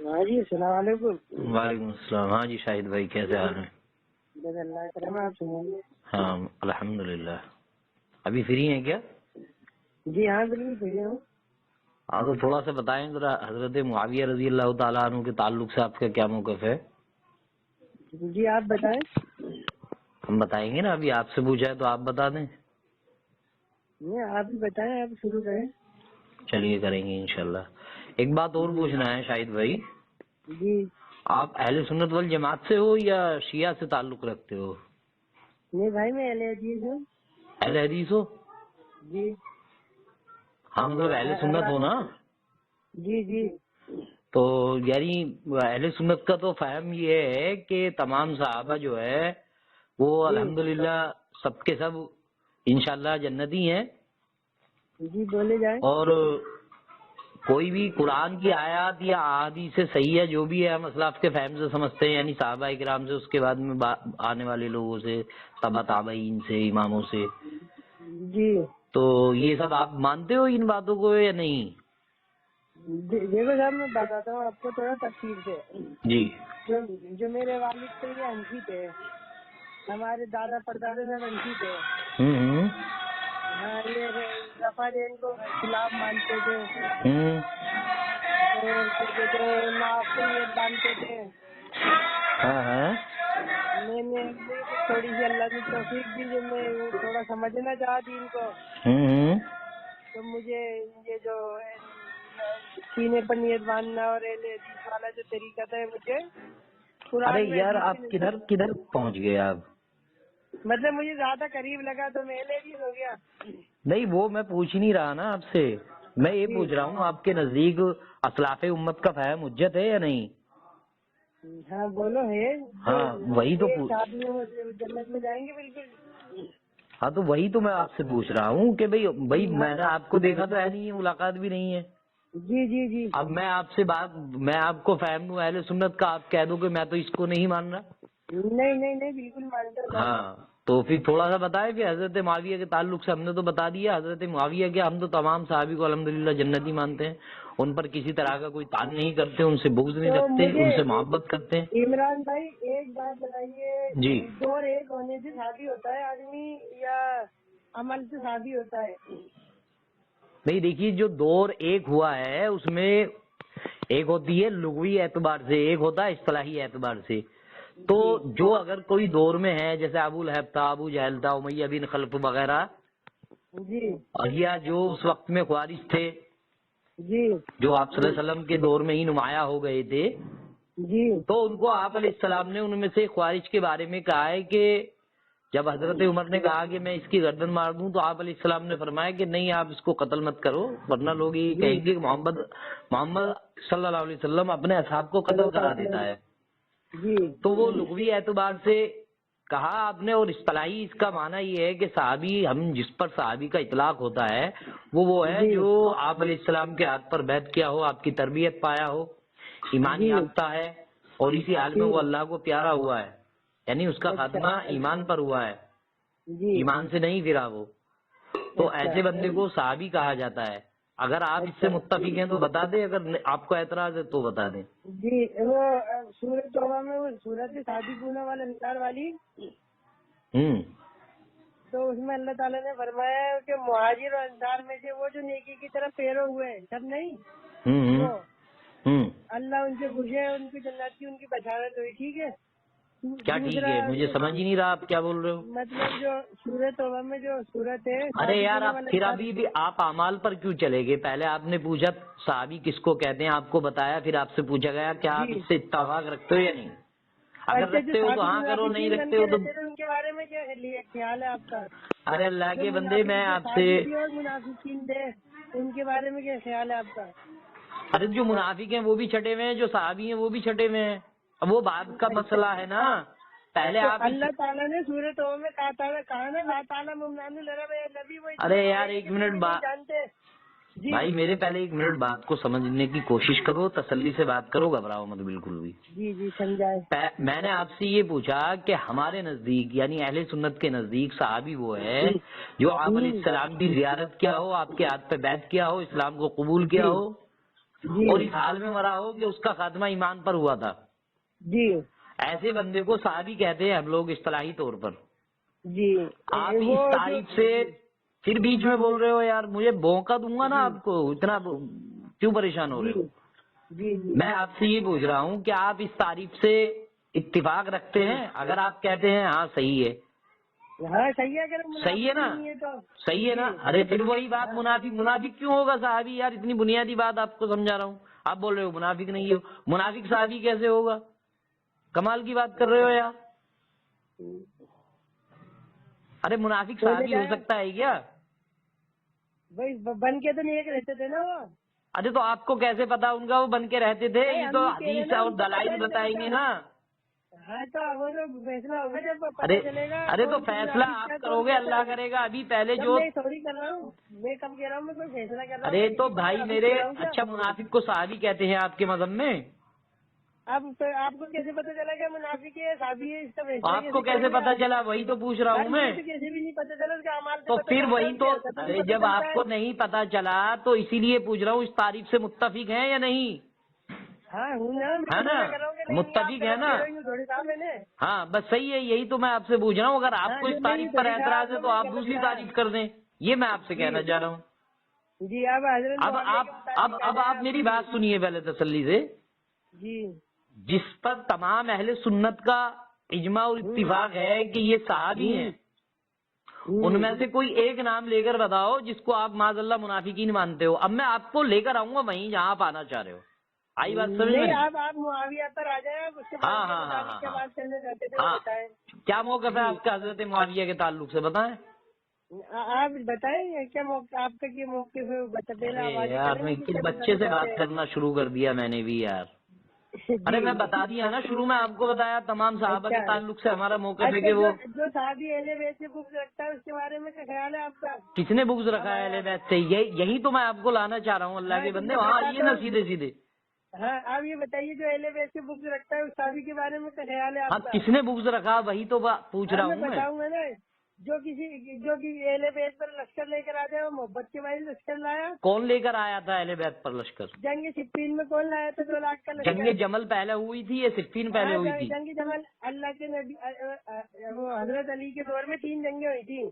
ہاں جی السلام علیکم۔ وعلیکم السلام۔ ہاں جی شاہد بھائی کیسے حال ہیں؟ بس اللہ کرم، آپ سنائیے۔ ہاں الحمدللہ۔ ابھی فری ہیں کیا؟ جی ہاں بالکل فری ہوں۔ ہاں تو تھوڑا سا بتائیں ذرا، حضرت معاویہ رضی اللہ تعالیٰ عنہ کے تعلق سے آپ کا کیا موقف ہے؟ جی آپ بتائیں۔ ہم بتائیں گے نا، ابھی آپ سے پوچھا ہے تو آپ بتا دیں۔ نہیں آپ بھی بتائیں، آپ شروع کریں۔ چلیے کریں گے انشاءاللہ۔ ایک بات اور پوچھنا ہے شاہد بھائی، جی آپ اہل سنت والجماعت سے ہو یا شیعہ سے تعلق رکھتے ہو؟ نہیں بھائی میں اہل حدیث ہوں۔ اہل حدیث ہو؟ جی ہاں مطلب اہل سنت ہو نا؟ جی جی تو یعنی اہل سنت کا تو فہم یہ ہے کہ تمام صحابہ جو ہے وہ الحمدللہ سب کے سب انشاءاللہ جنتی ہیں، جی بولے جائیں۔ اور کوئی بھی قرآن کی آیات یا احادیث سے صحیح ہے جو بھی ہے ہم اسلاف کے فہم سے سمجھتے ہیں، یعنی صحابہ کرام سے، اس کے بعد میں آنے والے لوگوں سے، تبع تابعین سے، اماموں سے۔ جی تو یہ سب آپ مانتے ہو ان باتوں کو یا نہیں؟ دیکھو صاحب میں بتاتا ہوں آپ کو تھوڑا تفصیل سے۔ جی جو میرے والد تھے یہ حنفی تھے، ہمارے دادا پردادا سب حنفی تھے۔ ہوں ہاں یہ رفع دین کو خلاف مانتے تھے، اور کیا کہتے ہیں معافیت باندھتے تھے۔ ہاں ہاں میں نے تھوڑی سی اللہ نے توفیق دی، جو میں تھوڑا سمجھنا چاہا دین کو، تو مجھے یہ جو سینے پر نیت باندھنا اور اہل حدیث والا جو طریقہ تھا مجھے ارے قرآن میں یار حدیث آپ کدھر پہنچ گئے آپ؟ مطلب مجھے زیادہ قریب لگا تو میں اہل حدیث ہو گیا۔ نہیں وہ میں پوچھ ہی نہیں رہا نا آپ سے، میں یہ پوچھ رہا ہوں آپ کے نزدیک اسلاف امت کا فہم حجت ہے یا نہیں؟ ہاں بولو ہے۔ ہاں وہی تو شادیوں جنت میں جائیں گے بالکل۔ ہاں تو وہی تو میں آپ سے پوچھ رہا ہوں کہ بھائی میں نے آپ کو دیکھا تو ہے نہیں ہے، ملاقات بھی نہیں ہے۔ جی جی جی اب میں آپ سے میں آپ کو فہم دوں اہل سنت کا، آپ کہہ دو کہ میں تو اس کو نہیں مان رہا۔ نہیں نہیں نہیں بالکل مانتا ہوں۔ ہاں تو پھر تھوڑا سا بتائے کہ حضرت معاویہ کے تعلق سے ہم نے تو بتا دیا، حضرت معاویہ کے ہم تو تمام صحابی کو الحمدللہ جنتی مانتے ہیں، ان پر کسی طرح کا کوئی تان نہیں کرتے، ان سے بغض نہیں تو رکھتے، مجھے ان سے محبت کرتے ہیں۔ عمران بھائی ایک بات بتائیے، جی دور ایک ہونے سے شادی ہوتا ہے آدمی یا عمل سے شادی ہوتا ہے؟ نہیں دیکھیے، جو دور ایک ہوا ہے اس میں ایک ہوتی ہے لغوی اعتبار سے، ایک ہوتا ہے اصطلاحی اعتبار سے۔ تو جو اگر کوئی دور میں ہے جیسے ابو لہب تھا، ابو جہل تھا، امیہ بن خلف وغیرہ، جی اور یا جو اس وقت میں خوارج تھے جی جو آپ صلی اللہ علیہ وسلم کے دور میں ہی نمایاں ہو گئے تھے، جی تو ان کو آپ علیہ السلام نے ان میں سے خوارج کے بارے میں کہا ہے کہ جب حضرت عمر نے کہا کہ میں اس کی گردن مار دوں، تو آپ علیہ السلام نے فرمایا کہ نہیں، آپ اس کو قتل مت کرو، ورنہ لوگ یہ کہیں گے کہ محمد صلی اللہ علیہ وسلم اپنے اصحاب کو قتل کرا دیتا ہے۔ جی تو وہ لغوی اعتبار سے کہا آپ نے، اور اصطلاحی اس کا معنی یہ ہے کہ صحابی، ہم جس پر صحابی کا اطلاق ہوتا ہے وہ ہے جو آپ علیہ السلام کے ہاتھ پر بیعت کیا ہو، آپ کی تربیت پایا ہو، ایمان یافتہ ہے، اور اسی حال میں وہ اللہ کو پیارا ہوا ہے، یعنی اس کا خاتمہ ایمان پر ہوا ہے، جی ایمان سے نہیں پھرا وہ، تو ایسے بندے کو صحابی کہا جاتا ہے۔ اگر آپ اس سے متفق ہیں تو بتا دیں، اگر آپ کو اعتراض ہے تو بتا دیں۔ جی وہ سورۃ توبہ میں وہ سورت شادی پونا والا انکار والی، تو اس میں اللہ تعالیٰ نے فرمایا ہے کہ مہاجر اور انصار میں سے وہ جو نیکی کی طرف پیرو ہوئے سب نہیں، وہ اللہ ان سے خوش ہے، ان کی جنت کی ان کی بشارت ہوئی۔ ٹھیک ہے، کیا ٹھیک ہے؟ مجھے سمجھ ہی نہیں رہا آپ کیا بول رہے ہو۔ مطلب جو سورۃ توبہ میں جو سورت ہے، ارے یار آپ پھر ابھی بھی آپ اعمال پر کیوں چلے گئے؟ پہلے آپ نے پوچھا صحابی کس کو کہتے ہیں، آپ کو بتایا، پھر آپ سے پوچھا گیا کیا آپ اس سے اتفاق رکھتے ہو یا نہیں؟ اگر رکھتے ہو تو ہاں کرو، نہیں رکھتے ہو تو ان کے بارے میں کیا خیال ہے آپ کا؟ ارے اللہ کے بندے میں آپ سے، منافقین تھے ان کے بارے میں کیا خیال ہے آپ کا؟ ارے جو منافق ہیں وہ بھی چھٹے ہوئے ہیں، جو صحابی ہیں وہ بھی چھٹے ہوئے ہیں، اب وہ بات کا مسئلہ ہے نا۔ پہلے آپ اللہ تعالیٰ نے سورۃ توبہ میں کہا نا لا تعالیٰ ممنان العرب نبی، وہ ارے یار ایک منٹ جانتے بھائی میرے پہلے ایک منٹ بات کو سمجھنے کی کوشش کرو، تسلی سے بات کرو، گھبراؤ مت بالکل بھی۔ جی جی سمجھائے۔ میں نے آپ سے یہ پوچھا کہ ہمارے نزدیک یعنی اہل سنت کے نزدیک صحابی وہ ہے جو آپ علیہ السلام کی زیارت کیا ہو، آپ کے ہاتھ پہ بیعت کیا ہو، اسلام کو قبول کیا ہو، اور اس حال میں مرا ہو کہ اس کا خاتمہ ایمان پر ہوا تھا جی ایسے بندے کو صحابی کہتے ہیں ہم لوگ اصطلاحی طور پر جی آپ اس تعریف سے پھر بیچ میں بول رہے ہو یار مجھے بونکا دوں گا نا آپ کو اتنا کیوں پریشان ہو رہے ہو جی میں آپ سے یہ پوچھ رہا ہوں کہ آپ اس تعریف سے اتفاق رکھتے ہیں اگر آپ کہتے ہیں ہاں صحیح ہے ہاں صحیح ہے اگر صحیح ہے نا صحیح ہے نا ارے پھر وہی بات منافق کیوں ہوگا صحابی یار اتنی بنیادی بات آپ کو سمجھا رہا ہوں آپ بول رہے ہو منافق نہیں ہو منافق صحابی کیسے ہوگا کمال کی بات کر رہے ہو یار ارے منافق صحابی ہو سکتا ہے کیا بھائی بن کے تو نہیں رہتے تھے نا وہ ارے تو آپ کو کیسے پتا ان کا وہ بن کے رہتے تھے یہ تو حدیث اور دلائل بتائیں گے نا ہاں تو وہ تو فیصلہ ہوگا جب پتہ چلے گا ارے تو فیصلہ آپ کرو گے اللہ کرے گا ابھی پہلے جو میں سوری کر رہا ہوں میں کب کہہ رہا ہوں میں کوئی فیصلہ کر رہا ہوں ارے تو بھائی میرے اچھا منافق کو صحابی کہتے ہیں آپ کے مذہب میں اب آپ کو کیسے پتا چلا کہ منافق ہے صحابی ہے اس کا فیصلہ آپ کو کیسے پتا چلا وہی تو پوچھ رہا ہوں میں کیسے بھی نہیں پتا چلا اس کا اعمال تو پھر وہی تو ارے جب آپ کو نہیں پتا چلا تو اسی لیے پوچھ رہا ہوں اس تعریف سے متفق ہیں یا نہیں ہاں ہوں ہے نا متفق ہے نا ہاں بس صحیح ہے یہی تو میں آپ سے پوچھ رہا ہوں اگر آپ کو اس تعریف پر اعتراض ہے تو آپ دوسری تعریف کر دیں یہ میں آپ سے کہنا چاہ رہا ہوں جی اب آپ میری بات سنیے پہلے تسلی سے جی جس پر تمام اہل سنت کا اجماع اور اتفاق ہے کہ یہ صحابی ہیں ان میں سے کوئی ایک نام لے کر بتاؤ جس کو آپ معاذ اللہ منافقین مانتے ہو اب میں آپ کو لے کر آؤں گا وہیں جہاں آپ آنا چاہ رہے ہو آئی بات سمجھ میں آپ معاویہ پر آ جائیں ہاں کیا موقف ہے آپ کا حضرت معاویہ کے تعلق سے بتائیں آپ بتائیں کیا آپ کا کیا موقف ہے یار میں کس بچے سے بات کرنا شروع کر دیا میں نے بھی یار ارے میں بتا دیا نا شروع میں آپ کو بتایا تمام صحابہ کے تعلق سے ہمارا موقف ہے کہ وہ جو صحابی اہل بیت سے بغض رکھتا ہے اس کے بارے میں کیا خیال ہے آپ کا کس نے بغض رکھا ہے اہل بیت سے یہی تو میں آپ کو لانا چاہ رہا ہوں اللہ کے بندے وہاں آئیے نا سیدھے سیدھے ہاں آپ یہ بتائیے جو اہل بیت سے بغض رکھتا ہے اس صحابی کے بارے میں کیا خیال ہے آپ کا کس نے بغض رکھا وہی تو پوچھ رہا ہوں میں بتاؤں گا نا جو اہل بیت پر لشکر لے کر آتے ہیں وہ محبت کے بارے لشکر لایا کون لے کر آیا تھا اہل بیت پر لشکر جنگ صفین میں کون لایا تھا 2 لاکھ کا لشکر جنگ جمل پہلے ہوئی تھی یا صفین پہلے ہوئی تھی جنگ جمل اللہ کے نبی وہ حضرت علی کے دور میں 3 جنگیں ہوئی تھی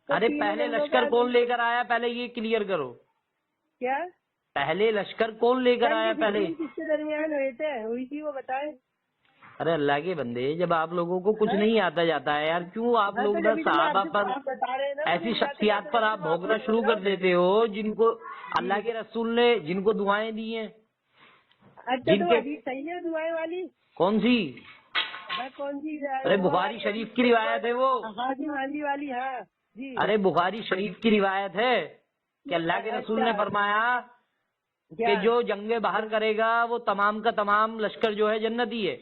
ارے پہلے لشکر کون لے کر آیا پہلے یہ کلیئر کرو کیا پہلے لشکر کون لے کر آیا پہلے کس کے درمیان ہوئی تھی وہ بتائیں ارے اللہ کے بندے جب آپ لوگوں کو کچھ نہیں آتا جاتا ہے یار کیوں آپ لوگ صحابہ پر ایسی شخصیات پر آپ بھونکنا شروع کر دیتے ہو جن کو اللہ کے رسول نے جن کو دعائیں دی ہیں جن کے صحیح ہے دعائیں والی کون سی ارے بخاری بخاری شریف کی روایت ہے وہ والی ہاں جی ارے بخاری شریف کی روایت ہے کہ اللہ کے رسول نے فرمایا کہ جو جنگ باہر کرے گا وہ تمام کا تمام لشکر جو ہے جنتی ہے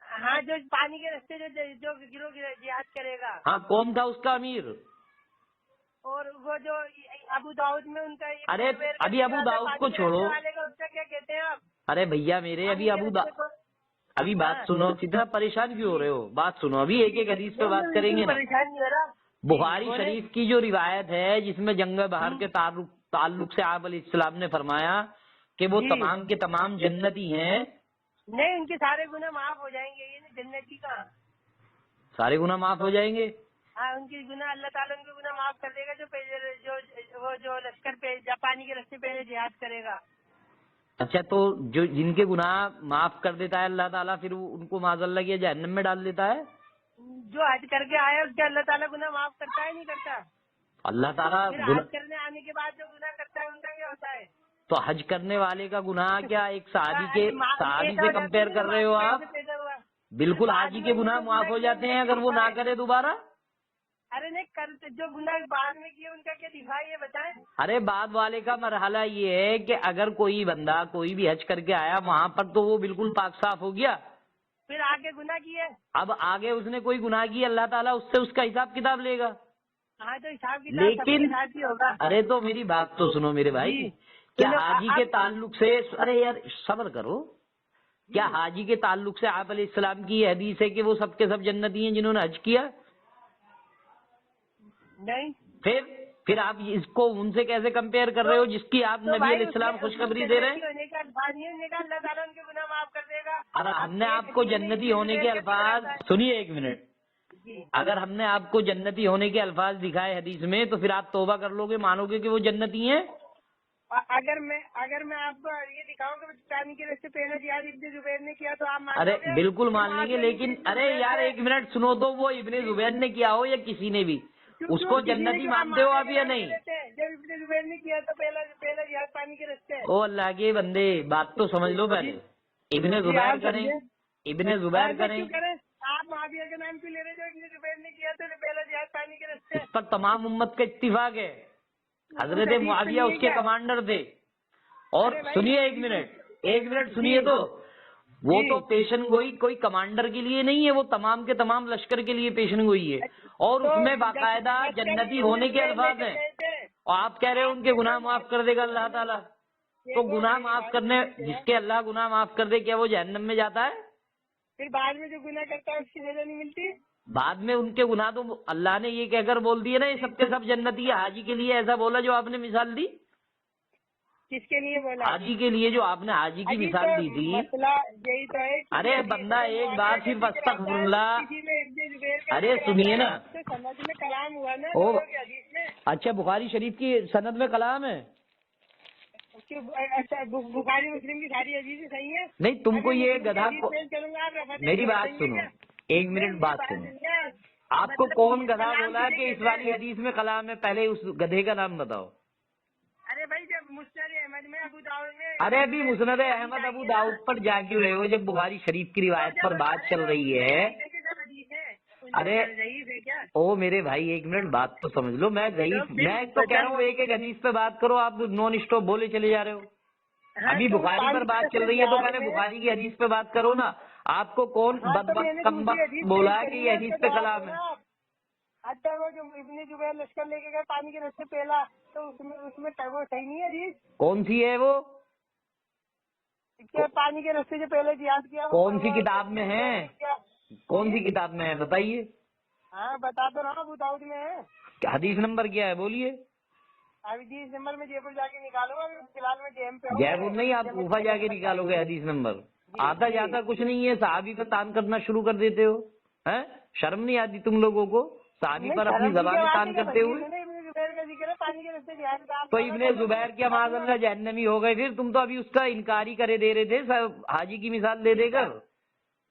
ہاں جو پانی کے رستے جو گروہ جہاد کرے گا ہاں کون تھا اس کا امیر اور وہ جو ابو داؤد میں ان کا ارے ابھی ابو داؤد کو چھوڑو اس کا کیا کہتے ہیں آپ ارے بھیا میرے ابھی بات سنو کتنا پریشان کیوں ہو رہے ہو بات سنو ابھی ایک ایک حدیث پہ بات کریں گے بخاری شریف کی جو روایت ہے جس میں جنگ بہر کے تعلق سے آپ علیہ السلام نے فرمایا کہ وہ تمام کے تمام جنتی ہیں نہیں ان کے سارے گناہ معاف ہو جائیں گے یہ جنتی کا سارے گناہ معاف ہو جائیں گے ہاں ان کے گناہ اللہ تعالیٰ ان کے گناہ معاف کر دے گا جو لشکر پہ جاپانی کے رستے پہ جہاد کرے گا اچھا تو جو جن کے گناہ معاف کر دیتا ہے اللہ تعالیٰ پھر ان کو معاذ اللہ کیا جہنم میں ڈال دیتا ہے جو حج کر کے آیا اس کے اللہ تعالیٰ گناہ معاف کرتا ہے نہیں کرتا اللہ تعالیٰ حج کرنے آنے کے بعد جو گناہ کرتا ہے ان کا کیا ہوتا ہے تو حج کرنے والے کا گناہ کیا ایک صحابی سے کمپیئر کر رہے ہو آپ بالکل حاجی کے گناہ معاف ہو جاتے ہیں اگر وہ نہ کرے دوبارہ ارے نہیں جو گناہ بعد میں کیے ان کا کیا دفاع ہے بتائیں ارے بعد والے کا مرحلہ یہ ہے کہ اگر کوئی بندہ کوئی بھی حج کر کے آیا وہاں پر تو وہ بالکل پاک صاف ہو گیا پھر آگے گناہ کیے اب آگے اس نے کوئی گناہ کی اللہ تعالیٰ اس سے اس کا حساب کتاب لے گا ہاں تو حساب کتاب لیکن ہوگا ارے تو میری بات تو سنو میرے بھائی کیا حاجی کے تعلق سے ارے یار صبر کرو کیا حاجی کے تعلق سے آپ علیہ السلام کی یہ حدیث ہے کہ وہ سب کے سب جنتی ہیں جنہوں نے حج کیا نہیں پھر پھر آپ اس کو ان سے کیسے کمپیئر کر رہے ہو جس کی آپ نبی علیہ السلام خوشخبری دے رہے ہیں؟ اللہ تعالیٰ ان کے گناہ معاف کر دے گا. اگر ہم نے آپ کو جنتی ہونے کے الفاظ سنیے، ایک منٹ، اگر ہم نے آپ کو جنتی ہونے کے الفاظ دکھائے حدیث میں تو پھر آپ توبہ کر لو گے، مانو گے کہ وہ جنتی ہیں؟ اگر میں آپ کو یہ دکھاؤں کہ پانی کے راستے پہلے جہاد ابن زبیر نے کیا تو آپ مان ارے لو گے؟ بالکل مان لیں گے، لیکن ارے یار ایک منٹ سنو تو، وہ ابن زبیر نے کیا ہو یا کسی نے بھی، اس کو جنتی مانتے ہو آپ یا نہیں؟ جب ابن زبیر نے کیا تو پہلا جہاد پانی کے راستے. او اللہ کے بندے، بات تو سمجھ لو پہلے. ابن زبیر کریں، ابن زبیر کریں. آپ معاویہ کے نام کیوں لے رہے جو ابن زبیر نے کیا تو پہلا جہاد پانی کے راستے؟ اس پر تمام امت کا اتفاق ہے. حضرت معاویہ اس کے کمانڈر تھے. اور سنیے ایک منٹ سنیے تو، وہ تو پیشن گوئی کوئی کمانڈر کے لیے نہیں ہے، وہ تمام کے تمام لشکر کے لیے پیشن گوئی ہے، اور اس میں باقاعدہ جنتی ہونے کے الفاظ ہیں. اور آپ کہہ رہے ہو ان کے گناہ معاف کر دے گا اللہ تعالیٰ. تو گناہ معاف کرنے، جس کے اللہ گناہ معاف کر دے، کیا وہ جہنم میں جاتا ہے؟ پھر بعد میں جو گناہ کرتا ہے اس کی سزا نہیں ملتی؟ بعد میں ان کے گناہ تو اللہ نے یہ کہہ کر بول دیے نا، یہ سب کے سب جنتی ہے. حاجی کے لیے ایسا بولا جو آپ نے مثال دی. کس کے لیے بولا؟ حاجی کے لیے، جو آپ نے حاجی کی مثال دی تھی. مسئلہ یہی تو ہے. ارے بندہ ایک بار صرف استغفر اللہ. ارے سنیے نا، سند میں کلام ہوا نا او حدیث میں. اچھا، بخاری شریف کی سند میں کلام ہے؟ بخاری مسلم کی ساری حدیثیں صحیح ہیں. نہیں، تم کو یہ گدھا چلوں گا. میری بات سنو، ایک منٹ بات سنو. آپ کو کون گدھا بولا کہ اس والی حدیث میں کلام ہے؟ پہلے اس گدھے کا نام بتاؤ. ارے بھائی جب مسند احمد میں ابو داؤد میں، ارے ابھی مسند احمد ابو داؤد پر جا کیوں رہے ہو جب بخاری شریف کی روایت پر بات چل رہی ہے؟ ارے او میرے بھائی، ایک منٹ بات تو سمجھ لو. میں ضعیف، میں تو کہہ رہا ہوں ایک ایک حدیث پہ بات کرو. آپ نان اسٹاپ بولے چلے جا رہے ہو. ابھی بخاری پر بات چل رہی ہے تو پہلے بخاری کی حدیث پہ بات کرو نا. آپ کو کون بدبخت کمبخت بولا ہے کہ یہ حدیث پہ کلام ہے؟ اچھا، وہ جو ابن زبیر لشکر لے کے گئے پانی کے راستے پہلا، تو اس میں وہ صحیح نہیں ہے حدیث؟ کون سی ہے وہ؟ پانی کے راستے جو پہلے جہاد کیا کون سی کتاب میں ہے؟ کون سی کتاب میں ہے بتائیے. ہاں بتا تو رہا ہوں، ابو داؤد میں ہے. حدیث نمبر کیا ہے بولیے. حدیث نمبر میں جے پور جا کے نکالوں گا، فی الحال میں جے ایم پہ ہوں. جے پور نہیں، آپ کوفہ جا کے نکالو گے حدیث نمبر. آتا جاتا کچھ نہیں ہے، صحابی پہ تان کرنا شروع کر دیتے ہو. شرم نہیں آتی تم لوگوں کو صحابی پر اپنی زبان تان کرتے ہوئے؟ تو ابن زبیر کیا معاذ اللہ جہنمی ہو گئے؟ پھر تم تو ابھی اس کا انکار ہی کرے دے رہے تھے حاجی کی مثال دے دے کر.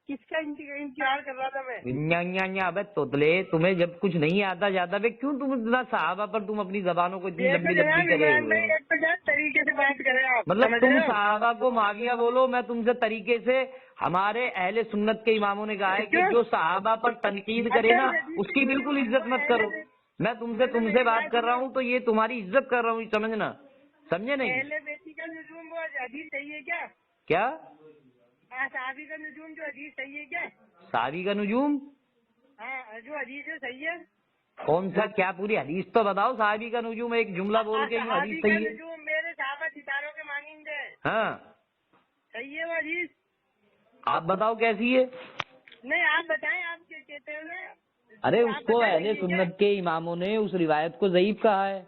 کس کا انتظار کر رہا تھا میں؟ ابے توتلے، تمہیں جب کچھ نہیں آتا جاتا بے کیوں تم اتنا صحابہ پر تم اپنی زبانوں کو اتنی لمبی لمبی کرے ہوئے ہو؟ طریقے سے بات کریں آپ. مطلب تم صحابہ کو معاویہ بولو، میں تم سے طریقے سے. ہمارے اہل سنت کے اماموں نے کہا ہے کہ جو صحابہ پر تنقید کرے نا اس کی بالکل عزت مت کرو. میں تم سے بات کر رہا ہوں تو یہ تمہاری عزت کر رہا ہوں، سمجھنا، سمجھے نہیں؟ اہل بیت کا نجوم وہ حدیث صحیح ہے کیا؟ کیا صحابی کا نجوم جو حدیث صحیح ہے کیا؟ صحابی کا نجوم؟ ہاں، جو حدیث ہے صحیح ہے. کون سا؟ کیا پوری حدیث تو بتاؤ. صحابی کا نجوم ایک جملہ بول کے حدیث صحیح ہے؟ میرے صحابہ ستاروں کے مانند ہے. ہاں صحیح ہے وہ حدیث. آپ بتاؤ کیسی ہے؟ نہیں آپ بتائیں، آپ کیا کہتے ہیں؟ ارے اس کو اہل سنت کے اماموں نے اس روایت کو ضعیف کہا ہے.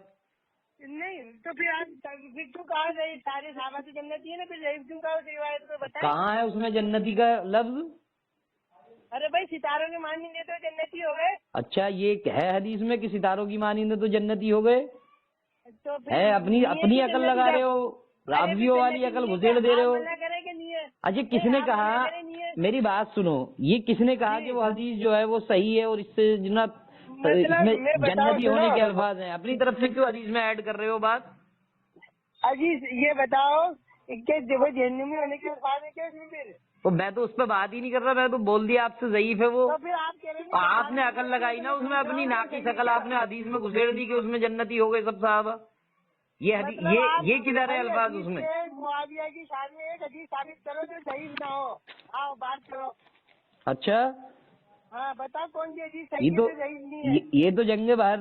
نہیں تو پھر آپ کیوں کہا ضعیف؟ سارے صحابہ کی جنتی ہے نا، پھر ضعیف کیوں کہا اس روایت کو بتائیں. کہاں ہے اس میں جنتی کا لفظ؟ ارے بھائی ستاروں کے مانند ہے تو جنتی ہو گئے. اچھا، یہ ہے حدیث میں کہ ستاروں کی مانند ہے تو جنتی ہو گئے؟ تو ہے اپنی عقل لگا رہے ہو، راویوں والی عقل گھسیڑ دے رہے ہو. اچھا کس نے کہا؟ میری بات سنو، یہ کس نے کہا کہ وہ حدیث جو ہے وہ صحیح ہے اور اس سے جناب اس میں جنتی ہونے کے الفاظ ہیں؟ اپنی طرف سے کیوں حدیث میں ایڈ کر رہے ہو بات؟ عزیز یہ بتاؤ کہ جہنمی ہونے کے الفاظ ہیں کیا اس میں؟ پھر تو میں تو اس پہ بات ہی نہیں کر رہا، میں تو بول دیا آپ سے ضعیف ہے وہ. تو پھر آپ کہہ رہے ہیں آپ نے عقل لگائی نا اس میں، اپنی ناقص عقل آپ نے حدیث میں گھسیڑ دی کہ اس میں جنتی ہو گئے سب صحابہ. یہ کدھر ہے الفاظ اس میں؟ معاویہ کی شان میں ایک حدیث ثابت کرو جو ضعیف نہ ہو. آؤ بات کرو. اچھا ہاں بتاؤ کون سی حدیث صحیح ہے جو ضعیف نہیں ہے؟ یہ تو جنگ بہر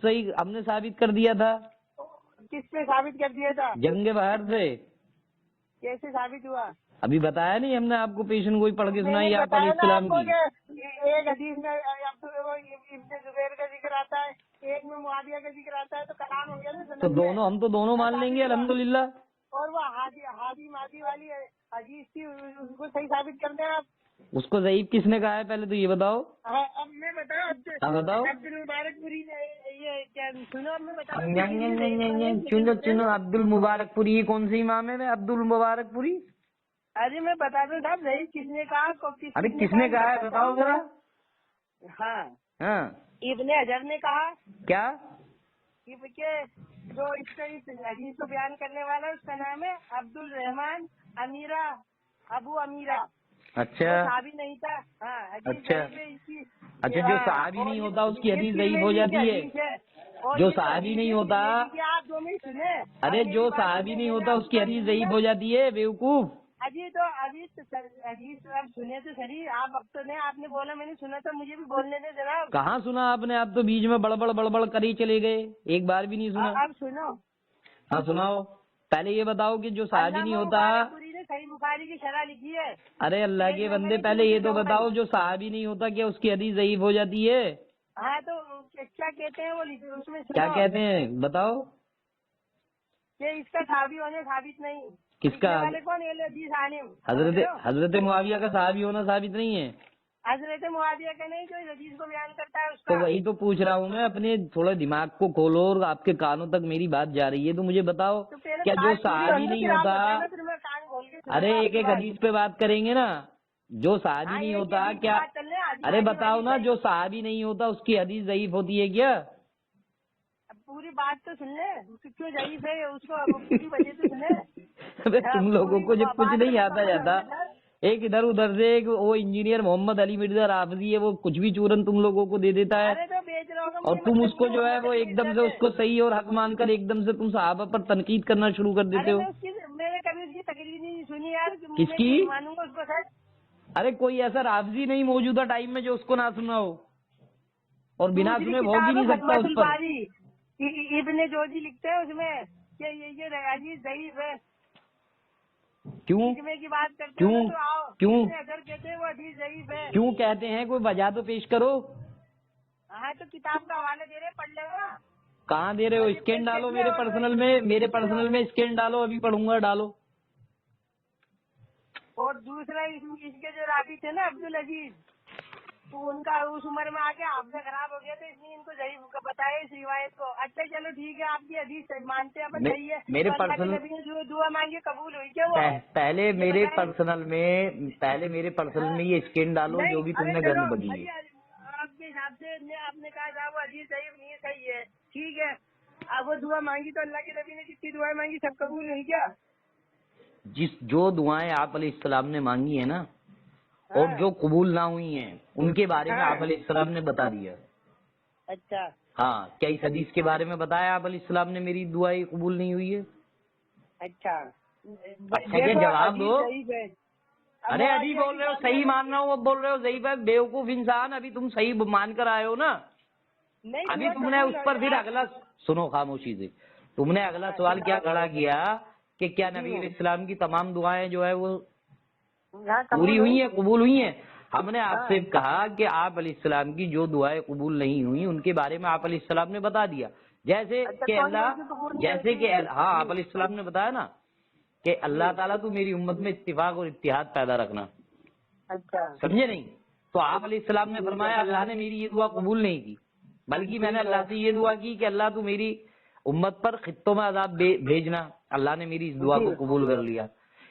سے ہی ہم نے ثابت کر دیا تھا. کس سے ثابت کر دیا تھا؟ جنگ بہر سے. کیسے ثابت ہوا؟ ابھی بتایا نہیں ہم نے آپ کو، پیشن گوئی پڑھ کے سنائی آپ علیہ السلام کی. ایک حدیث میں ابن زبیر کا ذکر آتا ہے, ایک میں معاویہ کا ذکر آتا ہے, تو کلام ہو گیا نا. تو دونوں, ہم تو دونوں مان لیں گے الحمدللہ. اور وہ ہادی مادی والی حدیث تھی, اس کو صحیح ثابت کر دیں آپ. اس کو ضعیف کس نے کہا ہے پہلے تو یہ بتاؤ. اب میں بتاؤ. عبد المبارک پوری نے یہ کیا سنو, اب میں بتا چنو عبد المبارک پوری کون سی امام ہے عبد المبارک پوری؟ ارے میں بتا دوں صاحب ضعیف کس نے کہا, ارے کس نے کہا ہے بتاؤ ذرا. ہاں ابن حجر نے کہا. کیا کہ جو اس کا حدیث کو بیان کرنے والا اس کا نام ہے عبد الرحمان امیرہ, ابو امیرہ. اچھا صحابی نہیں تھا. ہاں اچھا, جو صحابی نہیں ہوتا اس کی حدیث ضعیف ہو جاتی ہے. جو صحابی نہیں ہوتا, آپ 2 منٹ سنیں. ارے جو صحابی نہیں ہوتا اس کی حدیث ضعیف ہو جاتی ہے بیوقوف. حدیث اب سنے تو صحیح, آپ اب تو نہیں, آپ نے بولا میں نے سنا تو مجھے بھی بولنے دیں جناب. کہاں سنا آپ نے, آپ تو بیچ میں بڑبڑ کری چلے گئے, ایک بار بھی نہیں سنا. اب سنو. ہاں سناؤ. پہلے یہ بتاؤ کہ جو صحابی نہیں ہوتا. پوری نے صحیح بخاری کی شرح لکھی ہے. ارے اللہ کے بندے, پہلے یہ تو بتاؤ جو صحابی نہیں ہوتا کیا اس کی حدیث ضعیف ہو جاتی ہے؟ ہاں تو کیا کہتے ہیں وہ اس میں, کیا کہتے ہیں بتاؤ. کہ اس کا صحابی ہونے ثابت نہیں. کس کا؟ کون؟ عالم حضرت معاویہ کا صحابی ہونا ثابت نہیں ہے. حضرت معاویہ کا نہیں, جو حدیث کو بیان کرتا ہے اس کا. تو وہی تو پوچھ رہا ہوں میں, اپنے تھوڑا دماغ کو کھولو, اور آپ کے کانوں تک میری بات جا رہی ہے تو مجھے بتاؤ کیا جو صحابی نہیں ہوتا. ارے ایک ایک حدیث پہ بات کریں گے نا. جو صحابی نہیں ہوتا کیا, ارے بتاؤ نا, جو صحابی نہیں ہوتا اس کی حدیث ضعیف ہوتی ہے کیا؟ پوری بات تو سن لے, کیوں ضعیف ہے اس کو پوری وجہ تو سن لے. تم لوگوں کو جب کچھ نہیں آتا جاتا, ایک ادھر ادھر سے ایک وہ انجینئر محمد علی مرزا رافضی ہے, وہ کچھ بھی چورن تم لوگوں کو دے دیتا ہے, اور تم اس کو جو ہے وہ ایک دم سے اس کو صحیح اور حق مان کر ایک دم سے تم صحابہ پر تنقید کرنا شروع کر دیتے ہو. میں نے کبھی اس کی تقریر نہیں سنی یار. کس کی؟ مانوں گا اس کو سر. ارے کوئی ایسا رافضی نہیں موجودہ ٹائم میں جو اس کو نہ سنا ہو, اور بنا سنے ہو بھی نہیں سکتا اس پر. ابن جوزی لکھتے ہیں اس میں کہ یہ حدیث ضعیف ہے. کیوں کی بات کرتے کیوں کیوں کہتے ہیں وہ حدیث ضعیف ہے. کیوں کہتے ہیں, کوئی وجہ تو پیش کرو. ہاں تو کتاب کا حوالہ دے رہے, پڑھ لے گا. کہاں دے رہے ہو؟ اسکین ڈالو میرے پرسنل میں اسکین ڈالو, ابھی پڑھوں گا, ڈالو. اور دوسرا اس کے جو راوی تھے نا عبد العزیز, تو ان کا اس عمر میں آ کے حافظہ خراب ہو گیا, تو اس لیے ان کو ضعیف بتایا اس روایت کو. اچھا چلو ٹھیک ہے, آپ کی حدیث مانتے ہیں, صحیح ہے. میرے پرسنل جو دعا مانگی قبول ہوئی کیا وہ؟ پہلے میرے پرسنل میں یہ اسکین ڈالو جو بھی تم نے گھر میں بدلی ہے. آپ کے حساب سے آپ نے کہا تھا وہ حدیث ضعیف نہیں ہے, صحیح ہے, ٹھیک ہے. اب وہ دعا مانگی تو اللہ کے نبی نے جتنی دعائیں مانگی سب قبول ہوئی کیا؟ جو دعائیں آپ علیہ السلام نے مانگی ہیں نا, اور جو قبول نہ ہوئی ہیں ان کے بارے میں آپ علیہ السلام نے بتا دیا. اچھا. ہاں, کیا اس حدیث کے بارے میں بتایا آپ علیہ السلام نے میری دعائیں قبول نہیں ہوئی ہے؟ اچھا کیا جواب دو. ارے ابھی بول رہے ہو صحیح مان رہا ہوں, اب بول رہے ہو ضعیف ہے. بیوقوف انسان, ابھی تم صحیح مان کر آئے ہو نا. ابھی تم نے اس پر پھر اگلا, سنو خاموشی سے, تم نے اگلا سوال کیا کھڑا کیا کہ کیا نبی علیہ السلام کی تمام دعائیں جو ہے وہ پوری ہوئی ہیں, قبول ہوئی ہیں؟ ہم نے آپ سے کہا کہ آپ علیہ السلام کی جو دعائیں قبول نہیں ہوئی ان کے بارے میں آپ علیہ السلام نے بتا دیا. جیسے کہ ہاں, آپ علیہ السلام نے بتایا نا کہ اللہ تعالیٰ تو میری امت میں اتفاق اور اتحاد پیدا رکھنا. اچھا سمجھے نہیں؟ تو آپ علیہ السلام نے فرمایا اللہ نے میری یہ دعا قبول نہیں کی, بلکہ میں نے اللہ سے یہ دعا کی کہ اللہ تو میری امت پر خطوں میں عذاب بھیجنا. اللہ نے میری اس دعا کو قبول کر لیا.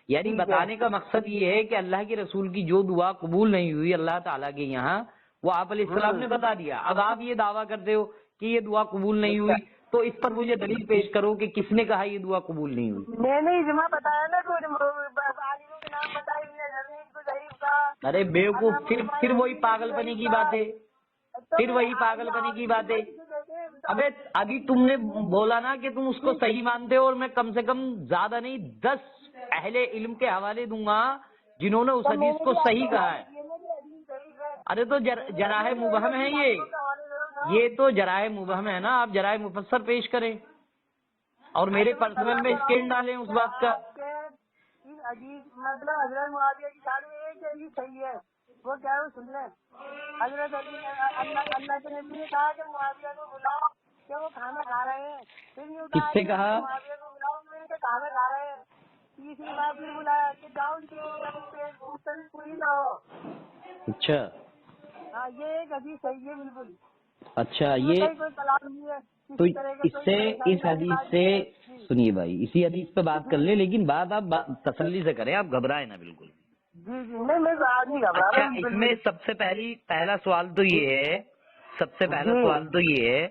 یعنی بتانے کا مقصد یہ ہے کہ اللہ کے رسول کی جو دعا قبول نہیں ہوئی اللہ تعالیٰ کے یہاں, وہ آپ علیہ السلام نے بتا دیا. اب آپ یہ دعویٰ کرتے ہو کہ یہ دعا قبول نہیں ہوئی, تو اس پر مجھے دلیل پیش کرو کہ کس نے کہا یہ دعا قبول نہیں ہوئی. میں نے اجماع بتایا نا, عالموں کے نام بتائے. ارے بیوقوف, پھر وہی پاگل پنی کی بات ہے, ابے ابھی تم نے بولا نا کہ تم اس کو صحیح مانتے ہو, اور میں کم سے کم زیادہ نہیں 10 اہل علم کے حوالے دوں گا جنہوں نے اس حدیث کو صحیح کہا ہے. ارے تو جراح مبہم ہے یہ تو جراح مبہم ہے نا, آپ جراح مفسر پیش کریں اور میرے پرسنل میں اسکین ڈالیں اس بات کا. مطلب حضرت معاویہ کی شان میں ایک حدیث صحیح ہے, وہ کیا ہے سن لیں، حضرت اللہ کے نبی نے کہا کہ معاویہ کو بلاؤ کہ وہ کھانا کھا رہے ہیں، پھر یہ کس سے کہا؟ معاویہ کو بلاؤ کہ کھانا کھا رہے ہیں، تیسری بار پھر بلایا کہ جاؤ ان کی پیٹ پوری نہ ہو۔ اچھا ہاں یہ ایک حدیث صحیح ہے بالکل۔ اچھا، یہ کوئی کلام نہیں ہے تو کسی طرح کا، اس سے اس حدیث سے سنیے بھائی، اسی حدیث پہ بات کر لیں، لیکن بات آپ تسلی سے کریں، آپ گھبرائیں نہ بالکل۔ جی جی نہیں میں آج نہیں گھبرا اچھا، رہا اس میں سب سے پہلا سوال تو یہ ہے،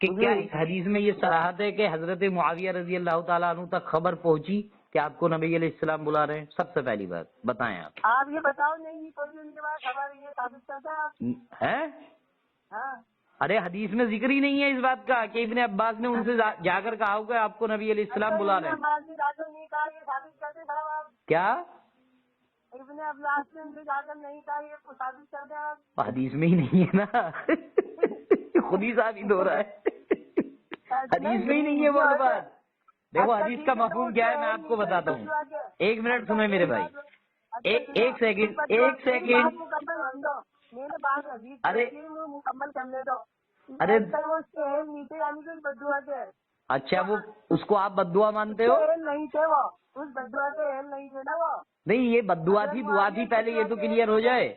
کہ کیا اس حدیث میں یہ صراحت ہے کہ حضرت معاویہ رضی اللہ تعالیٰ عنہ تک خبر پہنچی کہ آپ کو نبی علیہ السلام بلا رہے ہیں؟ سب سے پہلی بات بتائیں آپ یہ بتاؤ نہیں کوئی ان کے بعد خبر یہ ثابت کرتا ہے؟ ہاں ارے حدیث میں ذکر ہی نہیں ہے اس بات کا کہ ابن عباس نے ان سے جا کر کہا ہوگا آپ کو نبی علیہ السلام بلا رہے ہیں۔ کیا ابن عباس نے ان سے جا کر نہیں کہا، یہ ثابت کرتے ہیں آپ؟ حدیث میں ہی نہیں ہے نا، خود ہی ثابت ہو رہا ہے، حدیث میں ہی نہیں ہے وہ بات۔ دیکھو حدیث کا مفہوم کیا ہے میں آپ کو بتاتا ہوں، ایک منٹ سنیں میرے بھائی، ایک سیکنڈ ارے مکمل کرنے دو۔ ارے نیچے آنے کے بدعا کے، اچھا وہ اس کو آپ بدعا مانتے ہو؟ نہیں تھے وہ، اس بدعا کے اہل نہیں تھے نا وہ۔ نہیں یہ بدعا تھی، دعا تھی، پہلے یہ تو کلیئر ہو جائے۔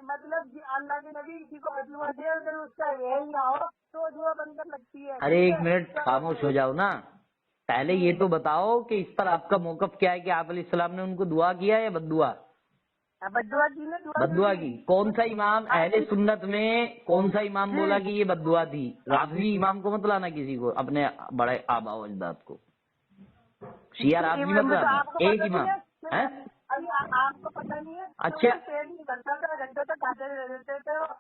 مطلب اللہ کے نبی کسی کو بدعا دے اگر اس کا اہل نہ ہو تو دعا بن کر لگتی ہے۔ ارے ایک منٹ خاموش ہو جاؤ نا، پہلے یہ تو بتاؤ کہ اس پر آپ کا موقف کیا ہے کہ آپ علیہ السلام نے ان کو دعا کیا یا بدعا؟ بدعا کی۔ کون سا امام اہل سنت میں کون سا امام بولا کہ یہ بدعا تھی؟ رافضی امام کو مت لانا کسی کو، اپنے بڑے آبا و اجداد کو، شیعہ رافضی مت لانا، ایک امام ہے۔ آپ کو پتہ نہیں ہے؟ اچھا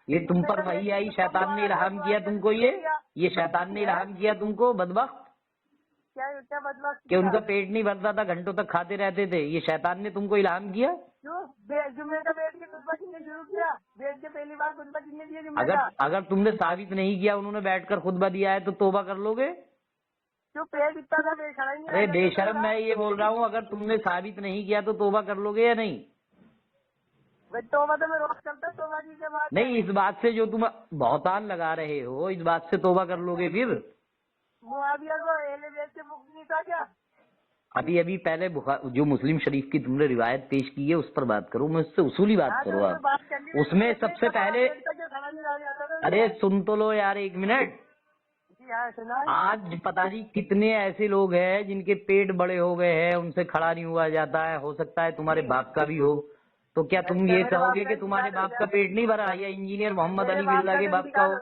یہ تم پر وحی آئی، شیطان نے الہام کیا تم کو، یہ شیطان نے الہام کیا تم کو بدبخت کہ ان کا پیٹ نہیں بھرتا تھا، گھنٹوں تک کھاتے رہتے تھے، یہ شیطان نے تم کو الہام کیا؟ اگر تم نے ثابت نہیں کیا انہوں نے بیٹھ کر خطبہ دیا ہے تو توبہ کر لو گے؟ ارے بے شرم، میں یہ بول رہا ہوں اگر تم نے ثابت نہیں کیا تو توبہ کر لو گے یا نہیں؟ توبہ تو میں روز کرتا ہوں، توبہ کی کیا بات؟ نہیں، اس بات سے جو تم بہتان لگا رہے ہو اس بات سے توبہ کر لو گے پھر؟ معاویہ کو اہل بیت سے مکت نہیں تھا کیا؟ ابھی پہلے جو مسلم شریف کی تم نے روایت پیش کی ہے اس پر بات کرو، میں اس سے اصولی بات کرو آپ۔ اس میں سب سے پہلے ارے سن تو لو یار ایک منٹ، آج پتہ نہیں کتنے ایسے لوگ ہیں جن کے پیٹ بڑے ہو گئے ہیں، ان سے کھڑا نہیں ہوا جاتا ہے، ہو سکتا ہے تمہارے باپ کا بھی ہو، تو کیا تم یہ کہو گے کہ تمہارے باپ کا پیٹ نہیں بھرا؟ یا انجینئر محمد علی مرزا کے باپ کا ہو؟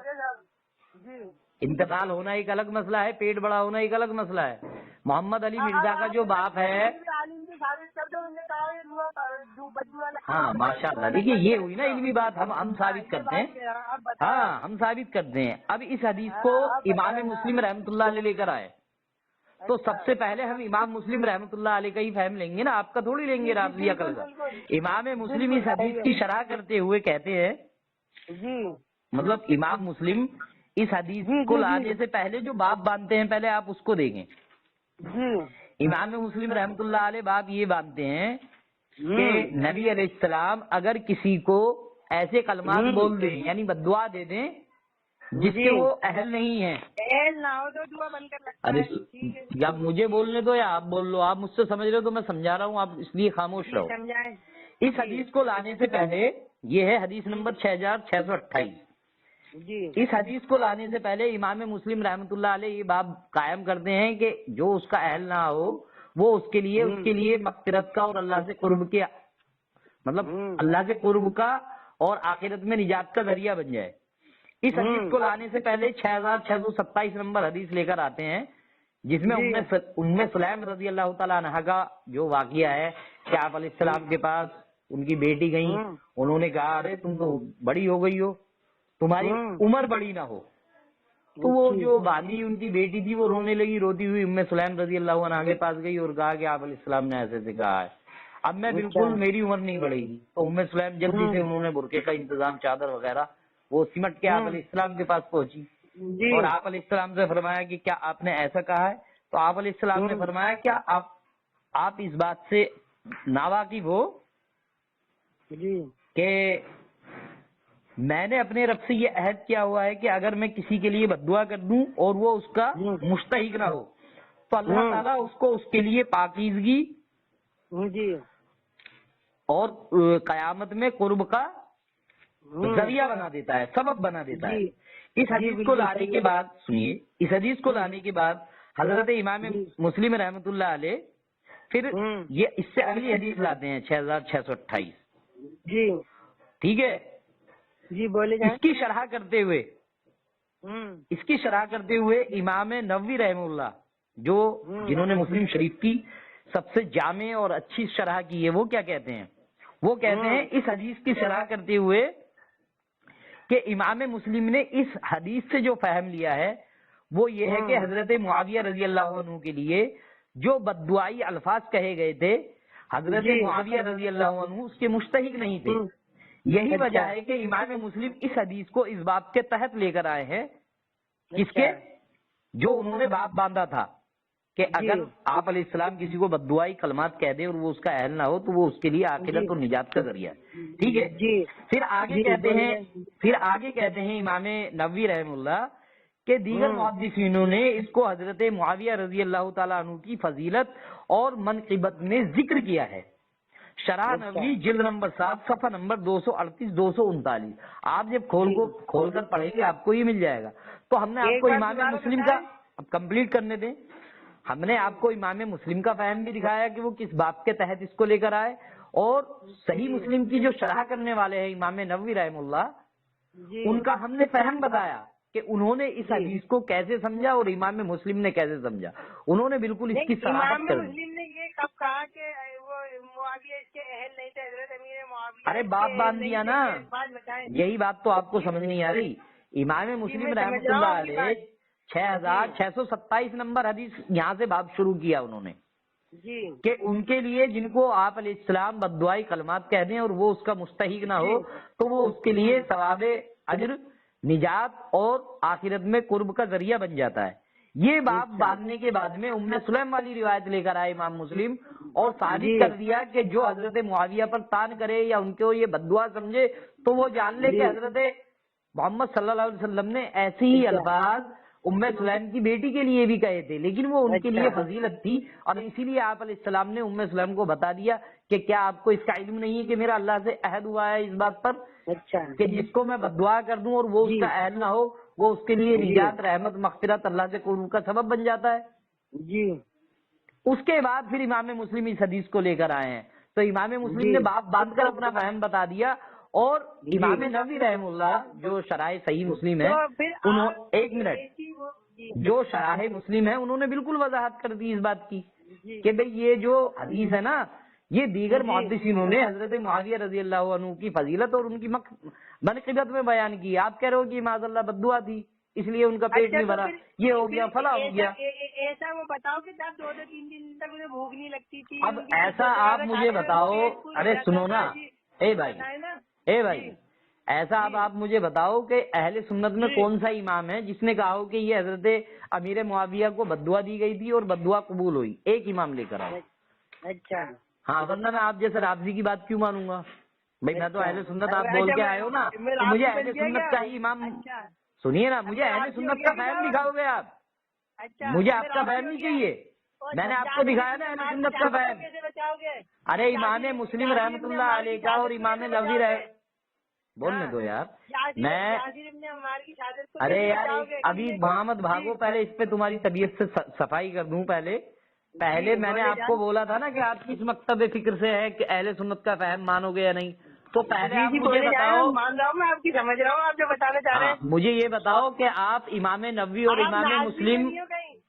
انتقال ہونا ایک الگ مسئلہ ہے، پیٹ بڑا ہونا ایک الگ مسئلہ ہے۔ محمد علی مرزا کا جو باپ ہے، ہاں ماشاء اللہ، دیکھیے یہ ہوئی نا علمی بات، ہم ثابت کرتے ہیں، ہاں ہم ثابت کرتے ہیں۔ اب اس حدیث کو امام مسلم رحمۃ اللہ علیہ لے کر آئے تو سب سے پہلے ہم امام مسلم رحمۃ اللہ علیہ کا ہی فہم لیں گے نا، آپ کا تھوڑی لیں گے رافضی عقل کا۔ امام مسلم اس حدیث کی شرح کرتے ہوئے کہتے ہیں، مطلب امام مسلم اس حدیث کو لانے سے پہلے جو باب باندھتے ہیں پہلے آپ اس کو دیکھیں۔ امام مسلم رحمۃ اللہ علیہ باب یہ باندھتے ہیں کہ نبی علیہ السلام اگر کسی کو ایسے کلمات بول دیں یعنی بددعا دے دیں جس کے وہ اہل نہیں ہیں، ارے یا مجھے بولنے دو یا آپ بول لو، آپ مجھ سے سمجھ رہے ہو تو میں سمجھا رہا ہوں، آپ اس لیے خاموش رہو۔ اس حدیث کو لانے سے پہلے یہ ہے حدیث نمبر 6628، اس حدیث کو لانے سے پہلے امام مسلم رحمۃ اللہ علیہ یہ باب قائم کرتے ہیں کہ جو اس کا اہل نہ ہو وہ اس کے لیے مغفرت کا اور اللہ سے قرب کے، مطلب اللہ سے قرب کا اور آخرت میں نجات کا ذریعہ بن جائے۔ اس حدیث کو لانے سے پہلے 6627 نمبر حدیث لے کر آتے ہیں جس میں ام سلیم رضی اللہ تعالیٰ عنہ کا جو واقعہ ہے کہ آپ علیہ السلام کے پاس ان کی بیٹی گئی، انہوں نے کہا ارے تم تو بڑی ہو گئی ہو، تمہاری عمر بڑی نہ ہو، تو وہ جو باندھی ان کی بیٹی تھی وہ رونے لگی، روتی ہوئی ام سلیم رضی اللہ عنہ کے پاس گئی اور کہا کہ آپ علیہ السلام نے ایسے سے کہا ہے، اب میں بالکل میری عمر نہیں بڑھے گی۔ تو ام سلیم جلدی سے انہوں نے برقعے کا انتظام، چادر وغیرہ وہ سمٹ کے آپ علیہ السلام کے پاس پہنچی اور آپ علیہ السلام سے فرمایا کہ کیا آپ نے ایسا کہا ہے؟ تو آپ علیہ السلام نے فرمایا کیا آپ اس بات سے ناواقف ہو کہ میں نے اپنے رب سے یہ عہد کیا ہوا ہے کہ اگر میں کسی کے لیے بد دعا کر دوں اور وہ اس کا مستحق نہ ہو تو اللہ تعالیٰ اس کو اس کے لیے پاکیزگی جی اور قیامت میں قرب کا ذریعہ بنا دیتا ہے، سبب بنا دیتا ہے۔ اس حدیث کو لانے کے بعد سنیے، اس حدیث کو لانے کے بعد حضرت امام مسلم رحمۃ اللہ علیہ پھر یہ اس سے اگلی حدیث لاتے ہیں 6628۔ جی ٹھیک ہے جی بولے جائیں۔ اس کی شرح کرتے ہوئے امام نووی رحمہ اللہ جو جنہوں نے مسلم شریف کی سب سے جامع اور اچھی شرح کی ہے، وہ کیا کہتے ہیں؟ وہ کہتے ہیں اس حدیث کی شرح کرتے ہوئے کہ امام مسلم نے اس حدیث سے جو فہم لیا ہے وہ یہ ہے کہ حضرت معاویہ رضی اللہ عنہ کے لیے جو بددعائی الفاظ کہے گئے تھے، حضرت معاویہ رضی اللہ عنہ اس کے مستحق نہیں تھے۔ یہی وجہ ہے کہ امام مسلم اس حدیث کو اس باب کے تحت لے کر آئے ہیں، کس کے؟ جو انہوں نے باب باندھا تھا کہ اگر آپ علیہ السلام کسی کو بددعائی کلمات کہہ دیں اور وہ اس کا اہل نہ ہو تو وہ اس کے لیے عاقبت اور نجات کا ذریعہ ہے۔ ٹھیک ہے، پھر آگے کہتے ہیں امام نووی رحمہ اللہ کہ دیگر محدثینوں نے اس کو حضرت معاویہ رضی اللہ تعالیٰ عنہ کی فضیلت اور منقبت میں ذکر کیا ہے۔ شرح نووی جلد نمبر 7 صفحہ نمبر 238 239۔ آپ جب کھول کر پڑھیں گے آپ کو یہ مل جائے گا۔ تو ہم نے آپ کو امام مسلم کا اب کمپلیٹ کرنے دیں، ہم نے آپ کو امام مسلم کا فہم بھی دکھایا کہ وہ کس باب کے تحت اس کو لے کر آئے، اور صحیح مسلم کی جو شرح کرنے والے ہیں امام نووی رحمہ اللہ، ان کا ہم نے فہم بتایا کہ انہوں نے اس حدیث کو کیسے سمجھا اور امام مسلم نے کیسے سمجھا۔ انہوں نے بالکل اس کی صراحت کر دی۔ مسلم نے یہ کب کہا کہ وہ معاویہ اس کے اہل نہیں تھے، حضرت امیر معاویہ؟ ارے باپ باندھ دیا نا، یہی بات تو آپ کو سمجھ نہیں آ رہی۔ امام مسلم رحمۃ اللہ علیہ 6627 نمبر حدیث یہاں سے باب شروع کیا انہوں نے کہ ان کے لیے جن کو آپ علیہ السلام بددعائی کلمات کہہ دیں اور وہ اس کا مستحق نہ ہو تو وہ اس کے لیے ثواب اجر، نجات اور آخرت میں قرب کا ذریعہ بن جاتا ہے۔ یہ باب باندھنے کے بعد میں ام سلیم والی روایت لے کر آئے امام مسلم اور ثابت کر دیا کہ جو حضرت معاویہ پر تان کرے یا ان کو یہ بددعا سمجھے تو وہ جان لے کہ حضرت محمد صلی اللہ علیہ وسلم نے ایسے ہی الفاظ ام سلیم کی بیٹی کے لیے بھی کہے تھے، لیکن وہ ان کے لیے فضیلت تھی، اور اسی لیے آپ علیہ السلام نے ام سلیم کو بتا دیا کہ کیا آپ کو اس کا علم نہیں ہے کہ میرا اللہ سے عہد ہوا ہے اس بات پر کہ جس کو میں بددعا کر دوں اور وہ اس کا اہل نہ ہو وہ اس کے لیے نجات، رحمت، مغفرت، اللہ سے قرب کا سبب بن جاتا ہے۔ جی اس کے بعد پھر امام مسلم اس حدیث کو لے کر آئے ہیں، تو امام مسلم نے باب باندھ کر اپنا فہم بتا دیا، اور امام نووی رحم اللہ جو شرح صحیح مسلم ہے ایک منٹ جو شرح مسلم ہے انہوں نے بالکل وضاحت کر دی اس بات کی کہ بھئی یہ جو حدیث ہے نا یہ دیگر محدثینوں نے حضرت معاویہ رضی اللہ عنہ کی فضیلت اور ان کی منقبت میں بیان کی۔ آپ کہہ رہے ہو کہ معاذ اللہ بددعا تھی اس لیے ان کا پیٹ نہیں بھرا، یہ ہو گیا، فلاں ہو گیا۔ ایسا وہ بتاؤ کہ جب 2-3 دن تک انہیں بھوک نہیں لگتی تھی۔ اب ایسا آپ مجھے بتاؤ، ارے سنو نا، اے بھائی ایسا اب آپ مجھے بتاؤ کہ اہل سنت میں کون سا امام ہے جس نے کہا ہو کہ یہ حضرت امیر معاویہ کو بددعا دی گئی تھی اور بددعا قبول ہوئی؟ ایک امام لے کر آؤ۔ اچھا ہاں ورنہ میں آپ جیسے رافضی کی بات کیوں مانوں گا؟ بھائی میں تو اہل سنت، آپ بول کے آئے ہو نا، تو مجھے اہل سنت کا ہی امام سنیے نا، مجھے اہل سنت کا فہم دکھاؤ گے آپ؟ مجھے آپ کا فہم نہیں چاہیے، میں نے آپ کو دکھایا نا اہل سنت کا فہم۔ ارے امام مسلم رحمۃ اللہ علیہ کا اور امام نووی بولنے دو یار، میں ارے یار ابھی محمد بھاگو، پہلے اس پہ تمہاری طبیعت سے صفائی کر دوں۔ پہلے میں نے آپ کو بولا تھا نا کہ آپ کس مکتب فکر سے ہے کہ اہل سنت کا فہم مانو گے یا نہیں، تو پہلے آپ مجھے بتاؤ، مان رہا ہوں میں آپ کی، سمجھ رہا ہوں آپ جو بتانا چاہ رہے ہیں، مجھے یہ بتاؤ کہ آپ امام نووی اور امام مسلم،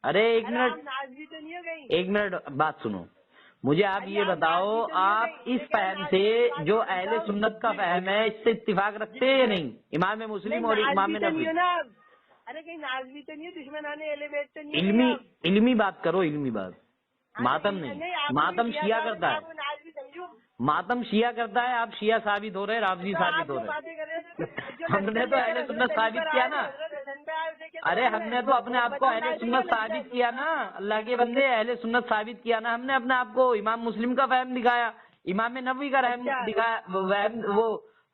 ارے ایک منٹ بات سنو، مجھے آپ یہ بتاؤ آپ اس فہم سے جو اہل سنت کا فہم ہے اس سے اتفاق رکھتے ہیں یا نہیں؟ امام مسلم اور امام نووی، ارے کہیں ناز بھی تو نہیں ہے، دشمنان اہل بیت تو نہیں ہے؟ علمی بات کرو، علمی بات، ماتم نہیں، ماتم شیعہ کرتا ہے، ماتم شیعہ کرتا ہے، آپ شیعہ ثابت ہو رہے، رافضی ثابت ہو رہے، ہم نے تو اہل سنت ثابت کیا نا، ارے ہم نے تو اپنے آپ کو اہل سنت ثابت کیا نا، اللہ کے بندے اہل سنت ثابت کیا نا ہم نے اپنے آپ کو۔ امام مسلم کا فہم دکھایا، امام نووی کا رحم دکھایا، وہ